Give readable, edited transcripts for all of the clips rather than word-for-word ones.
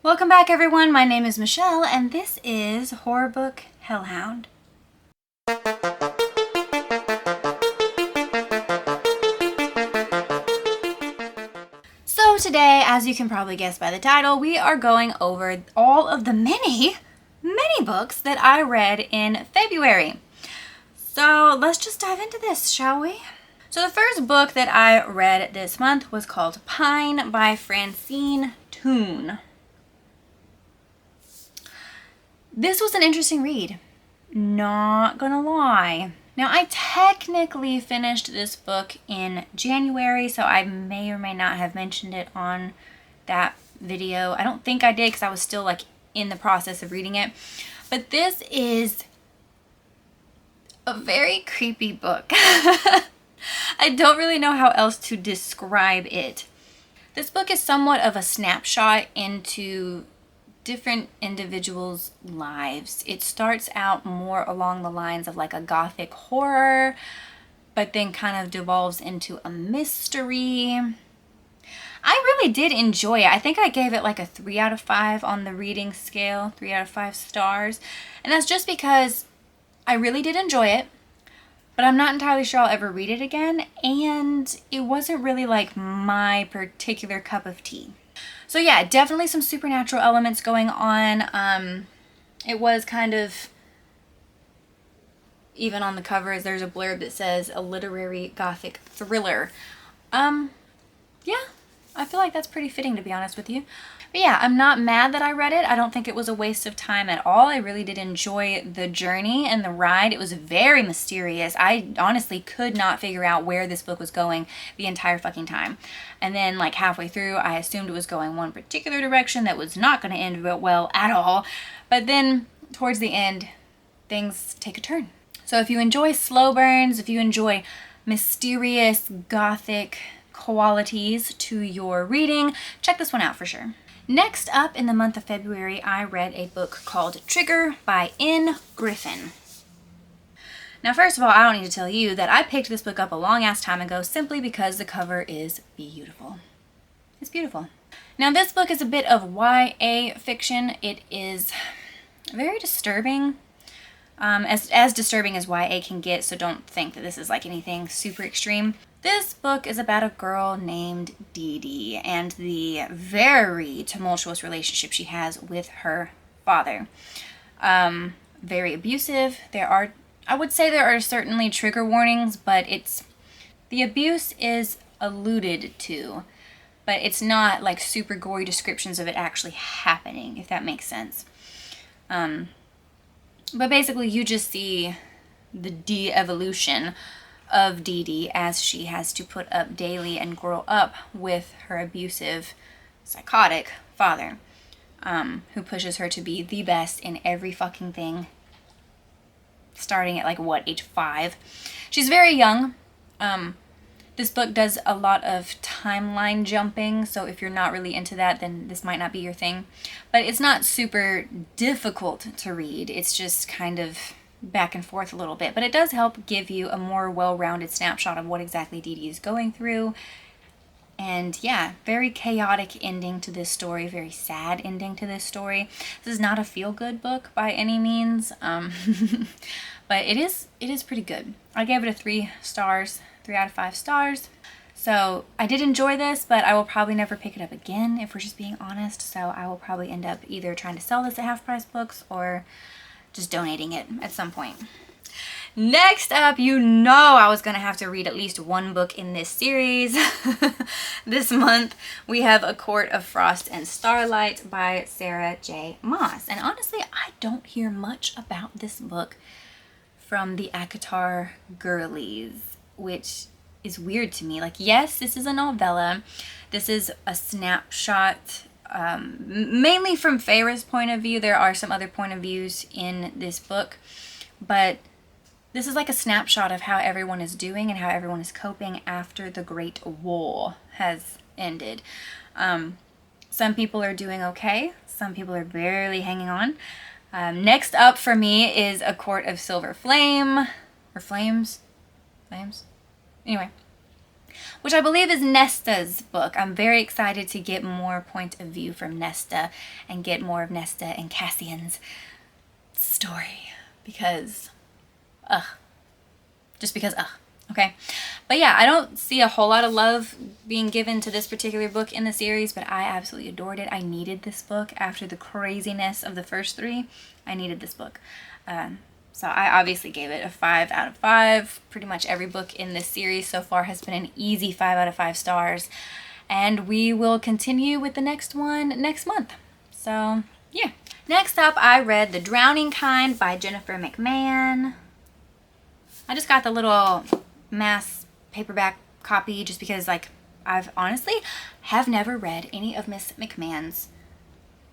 Welcome back, everyone. My name is Michelle, and this is Horror Book Hell Hound. So today, as you can probably guess by the title, we are going over all of the many books that I read in February. So let's just dive into this, shall we? So the first book that I read this month was called Pine by Francine Toon. This was an interesting read, not gonna lie. Now, I technically finished this book in January, so I may or may not have mentioned it on that video. I don't think I did because I was still in the process of reading it. But this is a very creepy book. I don't really know how else to describe it. This book is somewhat of a snapshot into different individuals' lives. It starts out more along the lines of like a gothic horror, but then kind of devolves into a mystery. I really did enjoy it. I think I gave it like a 3 out of 5 on the reading scale, 3 out of 5 stars. And that's just because I really did enjoy it, but I'm not entirely sure I'll ever read it again. And it wasn't really like my particular cup of tea. So yeah, definitely some supernatural elements going on. It was kind of, even on the covers, there's a blurb that says a literary gothic thriller. Yeah, I feel like that's pretty fitting, to be honest with you. But yeah, I'm not mad that I read it. I don't think it was a waste of time at all. I really did enjoy the journey and the ride. It was very mysterious. I honestly could not figure out where this book was going the entire fucking time. And then like halfway through, I assumed it was going one particular direction that was not going to end well at all. But then towards the end, things take a turn. So if you enjoy slow burns, if you enjoy mysterious gothic qualities to your reading, check this one out for sure. Next up in the month of February, I read a book called Trigger by N. Griffin. Now, first of all, I don't need to tell you that I picked this book up a long ass time ago simply because the cover is beautiful. It's beautiful. Now, this book is a bit of YA fiction. It is very disturbing. As disturbing as YA can get, so don't think that this is like anything super extreme. This book is about a girl named Dee Dee and the very tumultuous relationship she has with her father. Very abusive. I would say there are certainly trigger warnings, but the abuse is alluded to, but it's not like super gory descriptions of it actually happening, if that makes sense. But basically you just see the de-evolution of Dee Dee as she has to put up daily and grow up with her abusive, psychotic father, who pushes her to be the best in every fucking thing, starting at age 5. She's very young. This book does a lot of timeline jumping, so if you're not really into that, then this might not be your thing. But it's not super difficult to read. It's just kind of back and forth a little bit. But it does help give you a more well-rounded snapshot of what exactly Dee Dee is going through. And yeah, very chaotic ending to this story, very sad ending to this story. This is not a feel-good book by any means, but it is pretty good. I gave it a 3 stars, 3 out of 5 stars. So I did enjoy this, but I will probably never pick it up again, if we're just being honest. So I will probably end up either trying to sell this at Half Price Books or just donating it at some point. Next up, you know I was going to have to read at least one book in this series. This month, we have A Court of Frost and Starlight by Sarah J. Maas. And honestly, I don't hear much about this book from the ACOTAR girlies, which is weird to me. Yes, this is a novella. This is a snapshot, mainly from Feyre's point of view. There are some other point of views in this book, but this is like a snapshot of how everyone is doing and how everyone is coping after the Great War has ended. Some people are doing okay. Some people are barely hanging on. Next up for me is A Court of Silver Flame. Or Flames? Flames? Anyway. which I believe is Nesta's book. I'm very excited to get more point of view from Nesta and get more of Nesta and Cassian's story because, just because, okay? But yeah, I don't see a whole lot of love being given to this particular book in the series, but I absolutely adored it. I needed this book after the craziness of the first three. I needed this book. So I obviously gave it a 5 out of 5. Pretty much every book in this series so far has been an easy 5 out of 5 stars. And we will continue with the next one next month. So, yeah. Next up, I read The Drowning Kind by Jennifer McMahon. I just got the little mass paperback copy just because, like, I've honestly have never read any of Miss McMahon's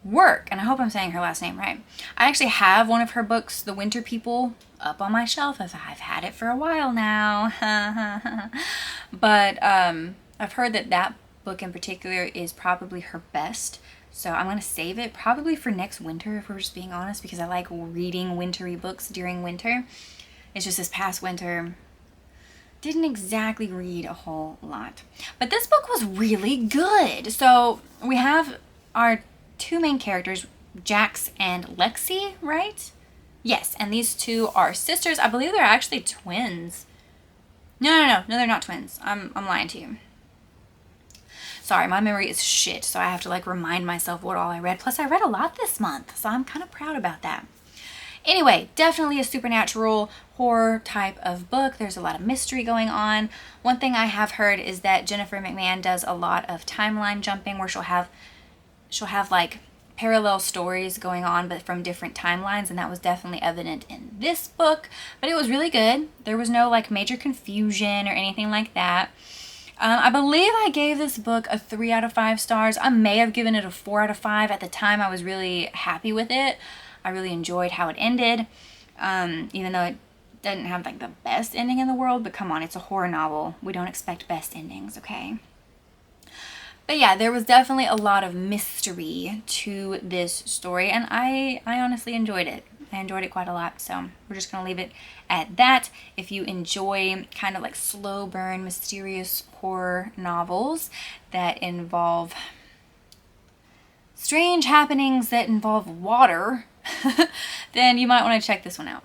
work, and I hope I'm saying her last name right. I actually have one of her books, The Winter People, up on my shelf as I've had it for a while now. But I've heard that that book in particular is probably her best, so I'm going to save it probably for next winter, if we're just being honest, because I like reading wintry books during winter. It's just this past winter didn't exactly read a whole lot, but this book was really good. So we have our two main characters, Jax and Lexi, right? Yes, and these two are sisters. I believe they're actually twins. No, they're not twins. I'm lying to you. Sorry, my memory is shit, so I have to like remind myself what all I read. Plus, I read a lot this month, so I'm kind of proud about that. Anyway, definitely a supernatural horror type of book. There's a lot of mystery going on. One thing I have heard is that Jennifer McMahon does a lot of timeline jumping where she'll have like parallel stories going on but from different timelines, and that was definitely evident in this book, but it was really good. There was no like major confusion or anything like that. I believe I gave this book a 3 out of 5 stars. I may have given it a 4 out of 5. At the time I was really happy with it. I really enjoyed how it ended, even though it didn't have like the best ending in the world, but come on, it's a horror novel. We don't expect best endings, okay? But yeah, there was definitely a lot of mystery to this story, and I honestly enjoyed it. I enjoyed it quite a lot, so we're just going to leave it at that. If you enjoy kind of like slow burn, mysterious horror novels that involve strange happenings that involve water, then you might want to check this one out.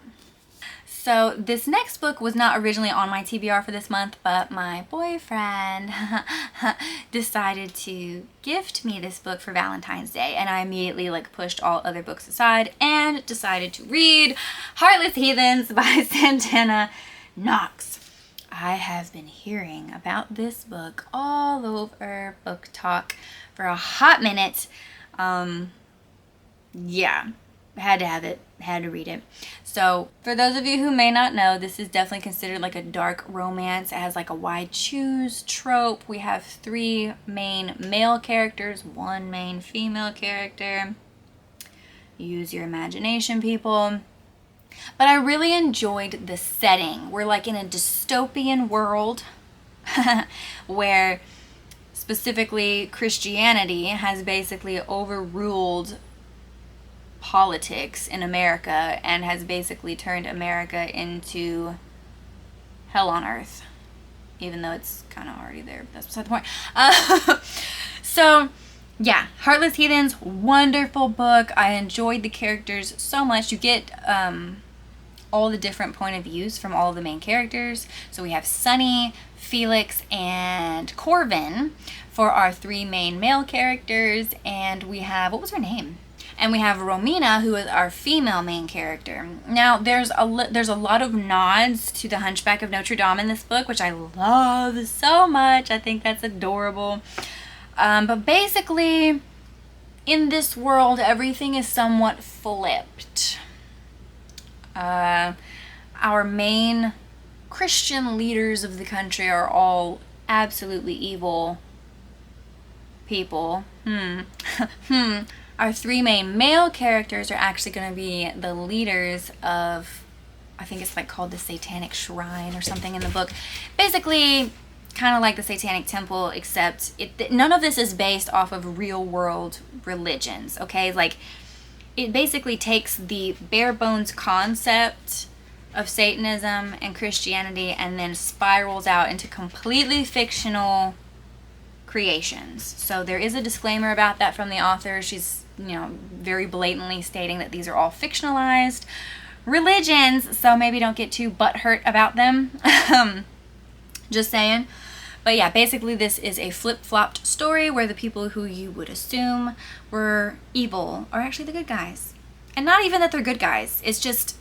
So this next book was not originally on my TBR for this month, but my boyfriend decided to gift me this book for Valentine's Day, and I immediately like pushed all other books aside and decided to read Heartless Heathens by Santana Knox. I have been hearing about this book all over Book Talk for a hot minute. Yeah, had to have it, had to read it. So for those of you who may not know, this is definitely considered like a dark romance. It has like a wide choose trope. We have 3 main male characters, 1 main female character. Use your imagination, people. But I really enjoyed the setting. We're like in a dystopian world where specifically Christianity has basically overruled politics in America and has basically turned America into hell on earth, even though it's kind of already there, but that's beside the point. So yeah, Heartless Heathens, wonderful book. I enjoyed the characters so much. You get all the different point of views from all the main characters. So we have Sunny, Felix, and Corvin for our 3 main male characters, and we have, what was her name? And we have Romina, who is our female main character. Now, there's a lot of nods to the Hunchback of Notre Dame in this book, which I love so much. I think that's adorable. But basically, in this world, everything is somewhat flipped. Our main Christian leaders of the country are all absolutely evil people. Our 3 main male characters are actually going to be the leaders of, I think it's like called the Satanic Shrine or something in the book. Basically, kind of like the Satanic Temple, except none of this is based off of real world religions, okay? Like, it basically takes the bare bones concept of Satanism and Christianity, and then spirals out into completely fictional creations. So there is a disclaimer about that from the author. She's, very blatantly stating that these are all fictionalized religions, so maybe don't get too butthurt about them. Just saying. But yeah, basically this is a flip-flopped story where the people who you would assume were evil are actually the good guys. And not even that they're good guys. It's just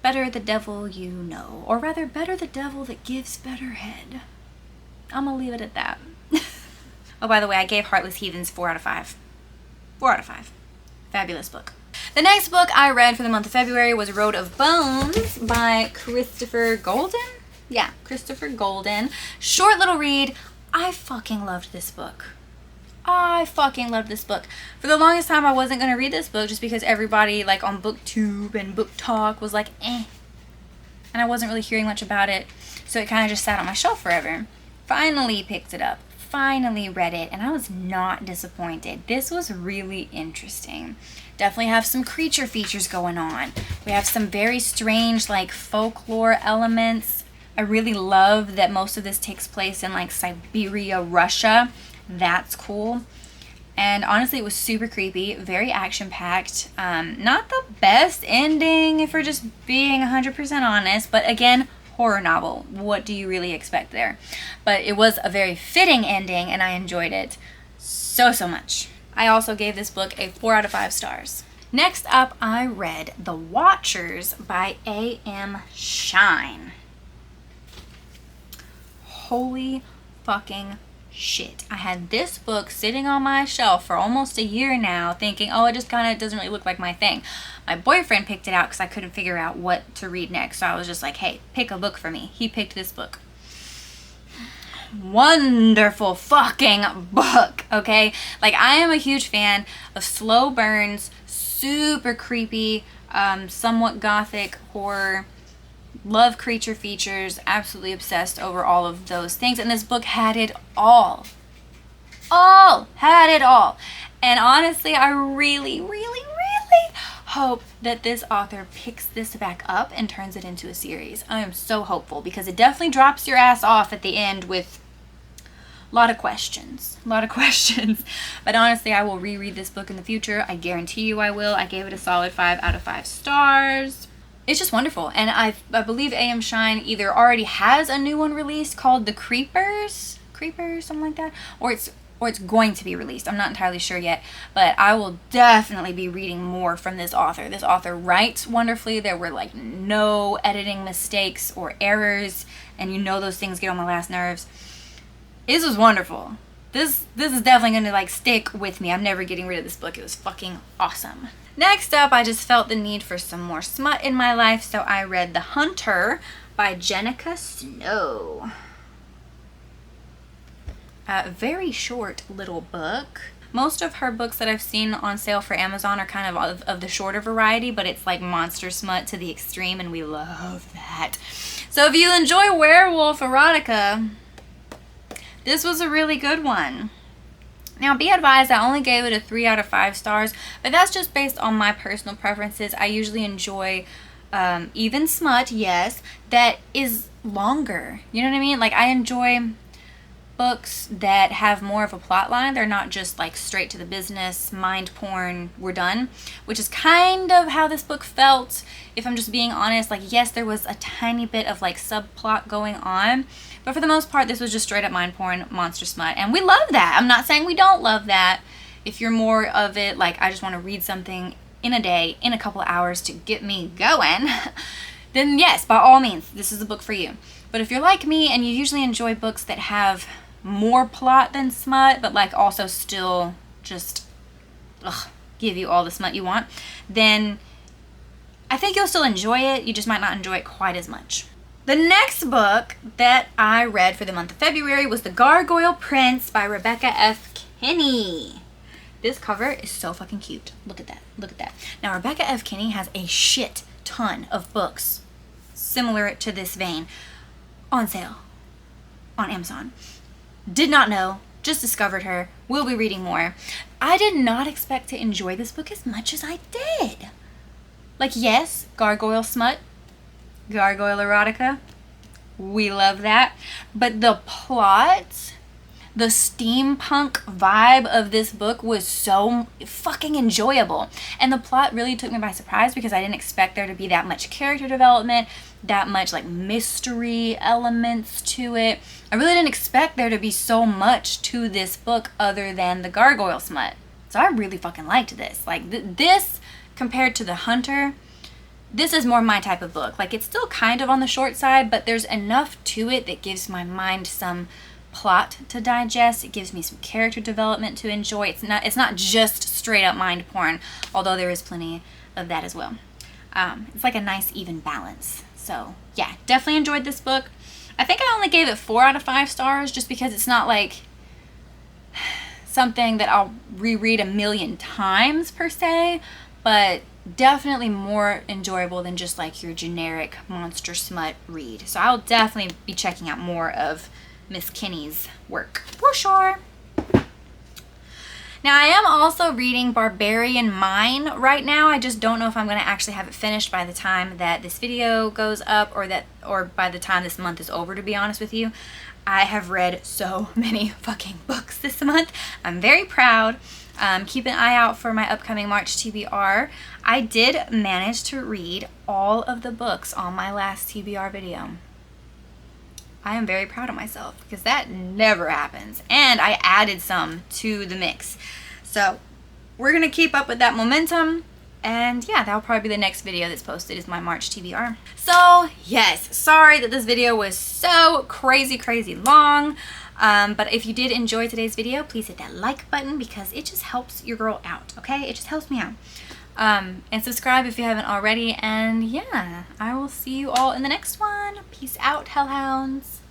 better the devil you know. Or rather, better the devil that gives better head. I'm gonna leave it at that. Oh, by the way, I gave Heartless Heathens 4 out of 5. 4 out of 5. Fabulous book. The next book I read for the month of February was Road of Bones by Christopher Golden? Yeah, Christopher Golden. Short little read. I fucking loved this book. For the longest time, I wasn't going to read this book just because everybody, like, on BookTube and Book Talk was like, eh. And I wasn't really hearing much about it, so it kind of just sat on my shelf forever. Finally picked it up. Finally read it, and I was not disappointed. This was really interesting. Definitely have some creature features going on. We have some very strange, like, folklore elements. I really love that most of this takes place in, like, Siberia, Russia. That's cool. And honestly, it was super creepy, very action-packed. Not the best ending, if we're just being 100% honest, but again, horror novel. What do you really expect there? But it was a very fitting ending, and I enjoyed it so much. I also gave this book a 4 out of 5 stars. Next up, I read The Watchers by A.M. Shine. Holy fucking shit. I had this book sitting on my shelf for almost a year now, thinking, oh, it just kind of doesn't really look like my thing. My boyfriend picked it out because I couldn't figure out what to read next, so I was just like, hey, pick a book for me. He picked this book. Wonderful fucking book, okay? Like, I am a huge fan of slow burns, super creepy, somewhat gothic horror. Love creature features, absolutely obsessed over all of those things, and this book had it all. Had it all. And honestly, I really hope that this author picks this back up and turns it into a series. I am so hopeful, because it definitely drops your ass off at the end with a lot of questions. But honestly, I will reread this book in the future. I guarantee you I will. I gave it a solid 5 out of 5 stars. It's just wonderful. And I believe A.M. Shine either already has a new one released called The Creepers, something like that, or it's going to be released. I'm not entirely sure yet, but I will definitely be reading more from this author. This author writes wonderfully. There were like no editing mistakes or errors, and those things get on my last nerves. This was wonderful. This is definitely going to like stick with me. I'm never getting rid of this book. It was fucking awesome. Next up, I just felt the need for some more smut in my life, so I read The Hunter by Jenica Snow. A very short little book. Most of her books that I've seen on sale for Amazon are kind of the shorter variety, but it's like monster smut to the extreme, and we love that. So if you enjoy werewolf erotica, this was a really good one. Now, be advised, I only gave it a 3 out of 5 stars, but that's just based on my personal preferences. I usually enjoy even smut, yes, that is longer. You know what I mean? Like, I enjoy books that have more of a plot line. They're not just like straight to the business, mind porn, we're done, which is kind of how this book felt, if I'm just being honest. Like, yes, there was a tiny bit of like subplot going on, but for the most part, this was just straight up mind porn, monster smut, and we love that. I'm not saying we don't love that. If you're more of it, like, I just want to read something in a day, in a couple of hours to get me going, then yes, by all means, this is a book for you. But if you're like me and you usually enjoy books that have more plot than smut, but like also still just give you all the smut you want, then I think you'll still enjoy it. You just might not enjoy it quite as much. The next book that I read for the month of February was The Gargoyle Prince by Rebecca F. Kinney. This cover is so fucking cute. Look at that. Look at that. Now, Rebecca F. Kinney has a shit ton of books similar to this vein on sale on Amazon. Did not know. Just discovered her. Will be reading more. I did not expect to enjoy this book as much as I did. Like, yes, gargoyle smut. Gargoyle erotica. We love that. But the plot, the steampunk vibe of this book was so fucking enjoyable. And the plot really took me by surprise because I didn't expect there to be that much character development, that much like mystery elements to it. I really didn't expect there to be so much to this book other than the gargoyle smut. So I really fucking liked this. Like this compared to The Hunter, this is more my type of book. Like it's still kind of on the short side, but there's enough to it that gives my mind some plot to digest. It gives me some character development to enjoy. It's not just straight up mind porn, although there is plenty of that as well. It's like a nice even balance. So yeah, definitely enjoyed this book. I think I only gave it 4 out of 5 stars just because it's not like something that I'll reread a million times per se, but definitely more enjoyable than just like your generic monster smut read. So I'll definitely be checking out more of Miss Kinney's work for sure. Now I am also reading Barbarian Mine right now. I just don't know if I'm going to actually have it finished by the time that this video goes up or by the time this month is over, to be honest with you. I have read so many fucking books this month. I'm very proud. Keep an eye out for my upcoming March TBR. I did manage to read all of the books on my last TBR video. I am very proud of myself because that never happens. And I added some to the mix. So we're going to keep up with that momentum. And yeah, that'll probably be the next video that's posted is my March TBR. So yes, sorry that this video was so crazy long. But if you did enjoy today's video, please hit that like button because it just helps your girl out, okay? It just helps me out. And subscribe if you haven't already. And yeah, I will see you all in the next one. Peace out, Hell Hounds.